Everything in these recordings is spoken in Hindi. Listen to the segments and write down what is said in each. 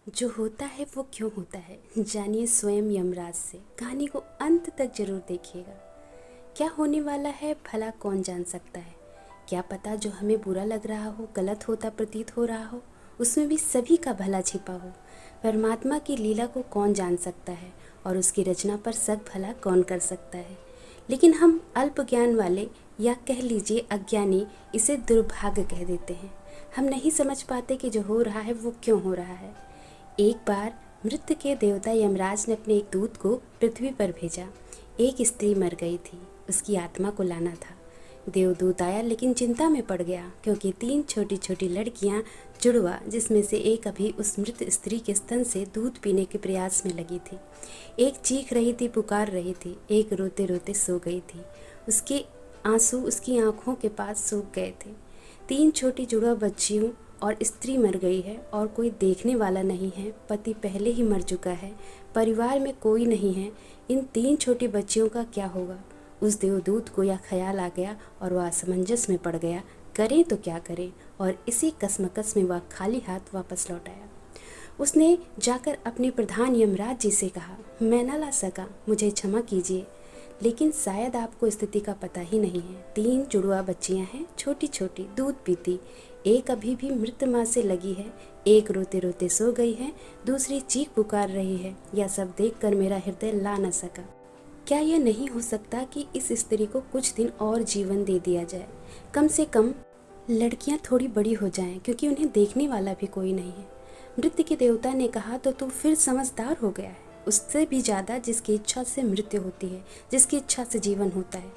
जो होता है वो क्यों होता है, जानिए स्वयं यमराज से। कहानी को अंत तक जरूर देखिएगा। क्या होने वाला है भला कौन जान सकता है। क्या पता जो हमें बुरा लग रहा हो, गलत होता प्रतीत हो रहा हो, उसमें भी सभी का भला छिपा हो। परमात्मा की लीला को कौन जान सकता है और उसकी रचना पर सग भला कौन कर सकता है। लेकिन हम अल्प ज्ञान वाले, या कह लीजिए अज्ञानी, इसे दुर्भाग्य कह देते हैं। हम नहीं समझ पाते कि जो हो रहा है वो क्यों हो रहा है। एक बार मृत्यु के देवता यमराज ने अपने एक दूत को पृथ्वी पर भेजा। एक स्त्री मर गई थी, उसकी आत्मा को लाना था। देवदूत आया लेकिन चिंता में पड़ गया, क्योंकि 3 छोटी छोटी लड़कियां जुड़वा, जिसमें से एक अभी उस मृत स्त्री के स्तन से दूध पीने के प्रयास में लगी थी। एक चीख रही थी, पुकार रही थी, एक रोते रोते सो गई थी। उसके आंसू उसकी आंखों के पास सूख गए थे। 3 छोटी जुड़वा बच्चियों और स्त्री मर गई है और कोई देखने वाला नहीं है। पति पहले ही मर चुका है, परिवार में कोई नहीं है। इन 3 छोटी बच्चियों का क्या होगा। उस देवदूत को यह ख्याल आ गया और वह असमंजस में पड़ गया, करें तो क्या करें। और इसी कसमकस में वह खाली हाथ वापस लौट आया। उसने जाकर अपने प्रधान यमराज जी से कहा, मैं न ला सका, मुझे क्षमा कीजिए। लेकिन शायद आपको स्थिति का पता ही नहीं है। 3 जुड़वा बच्चियां हैं, छोटी छोटी, दूध पीती। एक अभी भी मृत माँ से लगी है, एक रोते रोते सो गई है, दूसरी चीख पुकार रही है। यह सब देखकर मेरा हृदय ला न सका। क्या यह नहीं हो सकता कि इस स्त्री को कुछ दिन और जीवन दे दिया जाए। कम से कम लड़कियां थोड़ी बड़ी हो जाएं, क्योंकि उन्हें देखने वाला भी कोई नहीं है। मृत्यु के देवता ने कहा, तो तू फिर समझदार हो गया है, उससे भी ज़्यादा जिसकी इच्छा से मृत्यु होती है, जिसकी इच्छा से जीवन होता है।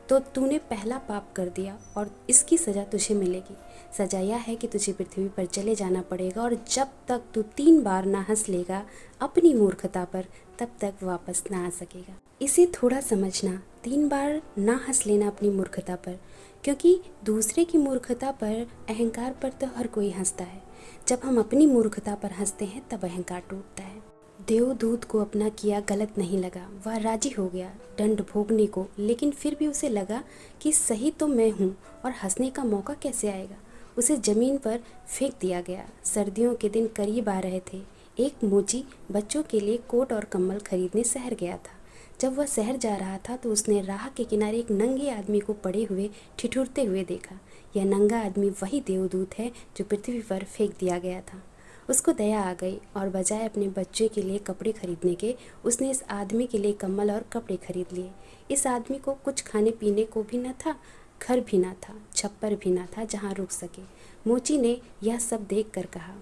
तो तूने पहला पाप कर दिया और इसकी सज़ा तुझे मिलेगी। सज़ा यह है कि तुझे पृथ्वी पर चले जाना पड़ेगा, और जब तक तू 3 बार ना हंस लेगा अपनी मूर्खता पर, तब तक वापस ना आ सकेगा। इसे थोड़ा समझना, 3 बार ना हंस लेना अपनी मूर्खता पर, क्योंकि दूसरे की मूर्खता पर, अहंकार पर तो हर कोई हंसता है। जब हम अपनी मूर्खता पर हंसते हैं तब अहंकार टूटता है। देवदूत को अपना किया गलत नहीं लगा, वह राजी हो गया दंड भोगने को। लेकिन फिर भी उसे लगा कि सही तो मैं हूँ और हंसने का मौका कैसे आएगा। उसे जमीन पर फेंक दिया गया। सर्दियों के दिन करीब आ रहे थे। एक मोची बच्चों के लिए कोट और कम्बल खरीदने शहर गया था। जब वह शहर जा रहा था तो उसने राह के किनारे एक नंगे आदमी को पड़े हुए ठिठुरते हुए देखा। यह नंगा आदमी वही देवदूत है जो पृथ्वी पर फेंक दिया गया था। उसको दया आ गई और बजाय अपने बच्चे के लिए कपड़े खरीदने के, उसने इस आदमी के लिए कम्बल और कपड़े खरीद लिए। इस आदमी को कुछ खाने पीने को भी न था, घर भी न था, छप्पर भी न था जहाँ रुक सके। मोची ने यह सब देख कर कहा,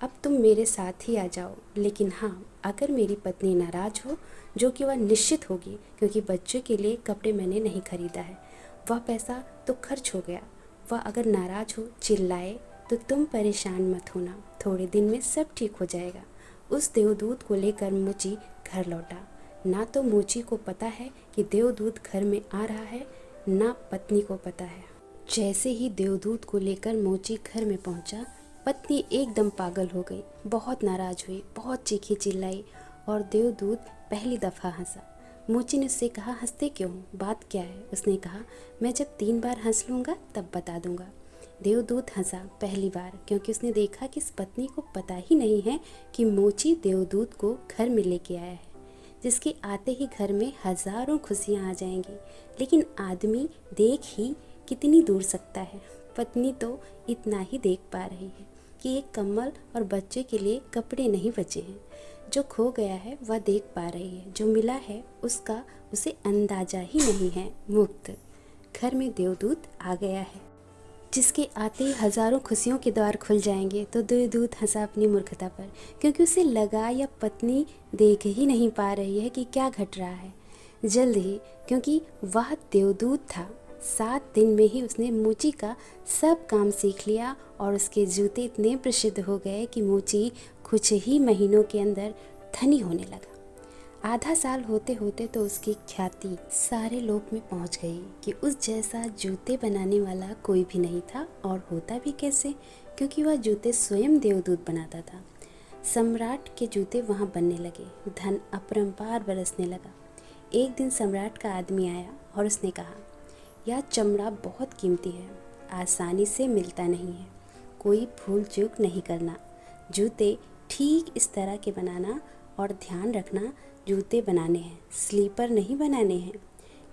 अब तुम मेरे साथ ही आ जाओ, लेकिन हाँ, अगर मेरी पत्नी नाराज हो, जो कि वह निश्चित होगी, क्योंकि बच्चे के लिए कपड़े मैंने नहीं खरीदा है, वह पैसा तो खर्च हो गया। वह अगर नाराज हो, चिल्लाए, तो तुम परेशान मत होना, थोड़े दिन में सब ठीक हो जाएगा। उस देवदूत को लेकर मोची घर लौटा। ना तो मोची को पता है कि देवदूत घर में आ रहा है, ना पत्नी को पता है। जैसे ही देवदूत को लेकर मोची घर में पहुंचा, पत्नी एकदम पागल हो गई, बहुत नाराज हुई, बहुत चीखी चिल्लाई, और देवदूत पहली दफ़ा हंसा। मोची ने उससे कहा, हंसते क्यों, बात क्या है। उसने कहा, मैं जब 3 बार हंस लूँगा तब बता दूँगा। देवदूत हंसा पहली बार, क्योंकि उसने देखा कि इस पत्नी को पता ही नहीं है कि मोची देवदूत को घर में लेके आया है, जिसके आते ही घर में हज़ारों खुशियाँ आ जाएंगी। लेकिन आदमी देख ही कितनी दूर सकता है। पत्नी तो इतना ही देख पा रही है कि एक कम्बल और बच्चे के लिए कपड़े नहीं बचे हैं। जो खो गया है वह देख पा रही है, जो मिला है उसका उसे अंदाजा ही नहीं है। मुक्त घर में देवदूत आ गया है, जिसके आते ही हज़ारों खुशियों के द्वार खुल जाएंगे। तो देवदूत हंसा अपनी मूर्खता पर, क्योंकि उसे लगा यह पत्नी देख ही नहीं पा रही है कि क्या घट रहा है। जल्द ही, क्योंकि वह देवदूत था, 7 दिन में ही उसने मोची का सब काम सीख लिया, और उसके जूते इतने प्रसिद्ध हो गए कि मोची कुछ ही महीनों के अंदर धनी होने लगा। आधा साल होते होते तो उसकी ख्याति सारे लोक में पहुंच गई कि उस जैसा जूते बनाने वाला कोई भी नहीं था, और होता भी कैसे, क्योंकि वह जूते स्वयं देवदूत बनाता था। सम्राट के जूते वहां बनने लगे, धन अपरंपार बरसने लगा। एक दिन सम्राट का आदमी आया और उसने कहा, यह चमड़ा बहुत कीमती है, आसानी से मिलता नहीं है, कोई भूल चूक नहीं करना। जूते ठीक इस तरह के बनाना और ध्यान रखना जूते बनाने हैं, स्लीपर नहीं बनाने हैं।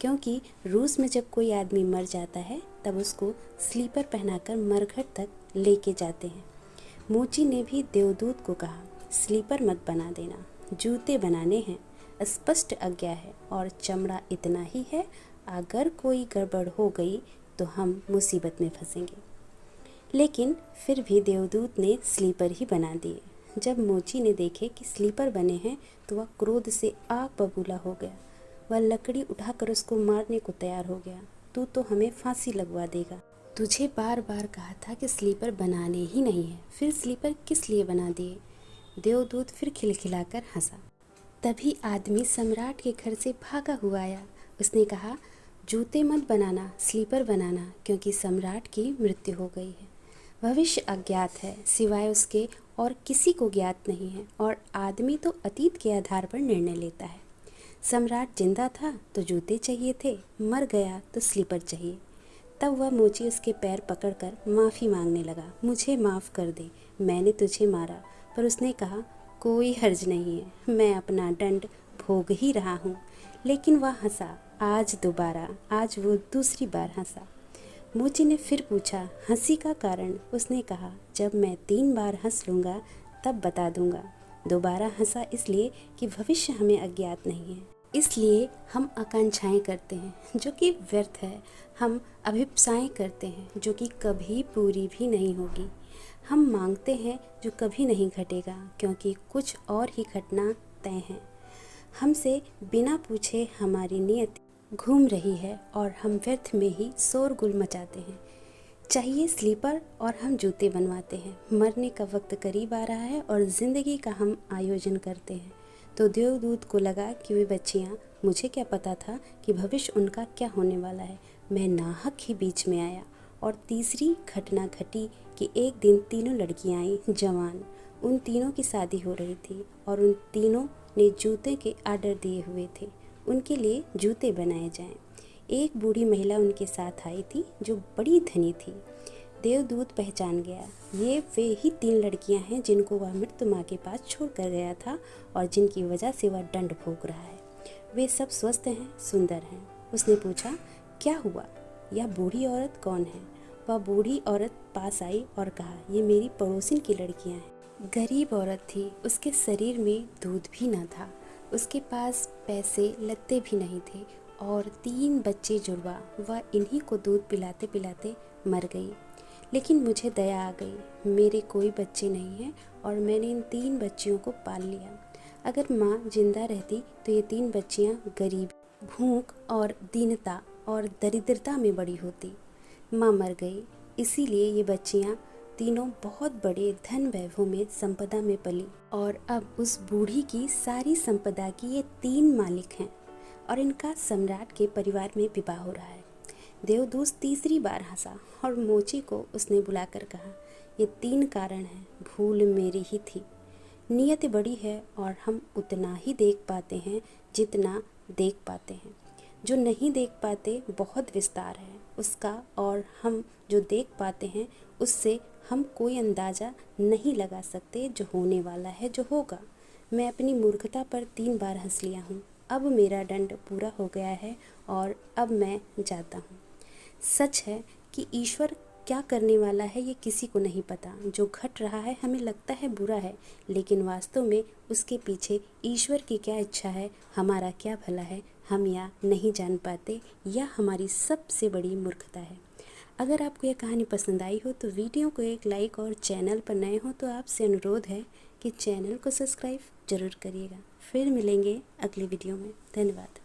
क्योंकि रूस में जब कोई आदमी मर जाता है तब उसको स्लीपर पहनाकर मरघट तक लेके जाते हैं। मोची ने भी देवदूत को कहा, स्लीपर मत बना देना, जूते बनाने हैं। स्पष्ट आज्ञा है और चमड़ा इतना ही है, अगर कोई गड़बड़ हो गई तो हम मुसीबत में फंसेंगे। लेकिन फिर भी देवदूत ने स्लीपर ही बना दिए। जब मोची ने देखे कि स्लीपर बने हैं तो वह क्रोध से आग बबूला हो गया। वह लकड़ी उठाकर उसको मारने को तैयार हो गया। तू तो हमें फांसी लगवा देगा। तुझे बार बार कहा था कि स्लीपर बनाने ही नहीं है, फिर स्लीपर किस लिए बना दिए? देवदूत फिर खिलखिलाकर हंसा। तभी आदमी सम्राट के घर से भागा हुआ आया। उसने कहा, जूते मत बनाना, स्लीपर बनाना, क्योंकि सम्राट की मृत्यु हो गई है। भविष्य अज्ञात है, सिवाय उसके और किसी को ज्ञात नहीं है, और आदमी तो अतीत के आधार पर निर्णय लेता है। सम्राट जिंदा था तो जूते चाहिए थे, मर गया तो स्लीपर चाहिए। तब वह मोची उसके पैर पकड़कर माफ़ी मांगने लगा। मुझे माफ़ कर दे, मैंने तुझे मारा। पर उसने कहा, कोई हर्ज नहीं है, मैं अपना दंड भोग ही रहा हूँ। लेकिन वह हंसा, आज वो दूसरी बार हंसा। मोची ने फिर पूछा, हंसी का कारण? उसने कहा, जब मैं 3 बार हंस लूँगा तब बता दूँगा। दोबारा हंसा इसलिए कि भविष्य हमें अज्ञात नहीं है। इसलिए हम आकांक्षाएं करते हैं जो कि व्यर्थ है, हम अभिप्साएं करते हैं जो कि कभी पूरी भी नहीं होगी। हम मांगते हैं जो कभी नहीं घटेगा, क्योंकि कुछ और ही घटना तय है। हमसे बिना पूछे हमारी नियति घूम रही है और हम व्यर्थ में ही शोरगुल मचाते हैं। चाहिए स्लीपर और हम जूते बनवाते हैं। मरने का वक्त करीब आ रहा है और ज़िंदगी का हम आयोजन करते हैं। तो देवदूत को लगा कि वे बच्चियाँ, मुझे क्या पता था कि भविष्य उनका क्या होने वाला है। मैं नाहक ही बीच में आया। और तीसरी घटना घटी कि एक दिन तीनों लड़कियाँ आईं, जवान। उन तीनों की शादी हो रही थी और उन तीनों ने जूते के आर्डर दिए हुए थे, उनके लिए जूते बनाए जाएं। एक बूढ़ी महिला उनके साथ आई थी जो बड़ी धनी थी। देवदूत पहचान गया, ये वे ही 3 लड़कियां हैं जिनको वह मृत्यु माँ के पास छोड़ कर गया था और जिनकी वजह से वह दंड भोग रहा है। वे सब स्वस्थ हैं, सुंदर हैं। उसने पूछा, क्या हुआ? यह बूढ़ी औरत कौन है? वह बूढ़ी औरत पास आई और कहा, ये मेरी पड़ोसिन की लड़कियां हैं। गरीब औरत थी, उसके शरीर में दूध भी न था, उसके पास पैसे लत्ते भी नहीं थे और 3 बच्चे जुड़वा। वह इन्हीं को दूध पिलाते पिलाते मर गई। लेकिन मुझे दया आ गई, मेरे कोई बच्चे नहीं हैं और मैंने इन 3 बच्चियों को पाल लिया। अगर माँ जिंदा रहती तो ये 3 बच्चियाँ गरीब, भूख और दीनता और दरिद्रता में बड़ी होती। माँ मर गई, इसीलिए ये बच्चियाँ तीनों बहुत बड़े धन वैभव में संपदा में पली और अब उस बूढ़ी की सारी संपदा की ये 3 मालिक हैं और इनका सम्राट के परिवार में विवाह हो रहा है। देवदूत तीसरी बार हंसा और मोची को उसने बुलाकर कहा, ये 3 कारण हैं, भूल मेरी ही थी। नियत बड़ी है और हम उतना ही देख पाते हैं जितना देख पाते हैं। जो नहीं देख पाते बहुत विस्तार है उसका, और हम जो देख पाते हैं उससे हम कोई अंदाज़ा नहीं लगा सकते जो होने वाला है, जो होगा। मैं अपनी मूर्खता पर 3 बार हंस लिया हूँ। अब मेरा दंड पूरा हो गया है और अब मैं जाता हूँ। सच है कि ईश्वर क्या करने वाला है ये किसी को नहीं पता। जो घट रहा है हमें लगता है बुरा है, लेकिन वास्तव में उसके पीछे ईश्वर की क्या इच्छा है, हमारा क्या भला है, हम या नहीं जान पाते। यह हमारी सबसे बड़ी मूर्खता है। अगर आपको यह कहानी पसंद आई हो तो वीडियो को एक लाइक, और चैनल पर नए हो तो आपसे अनुरोध है कि चैनल को सब्सक्राइब जरूर करिएगा। फिर मिलेंगे अगली वीडियो में। धन्यवाद।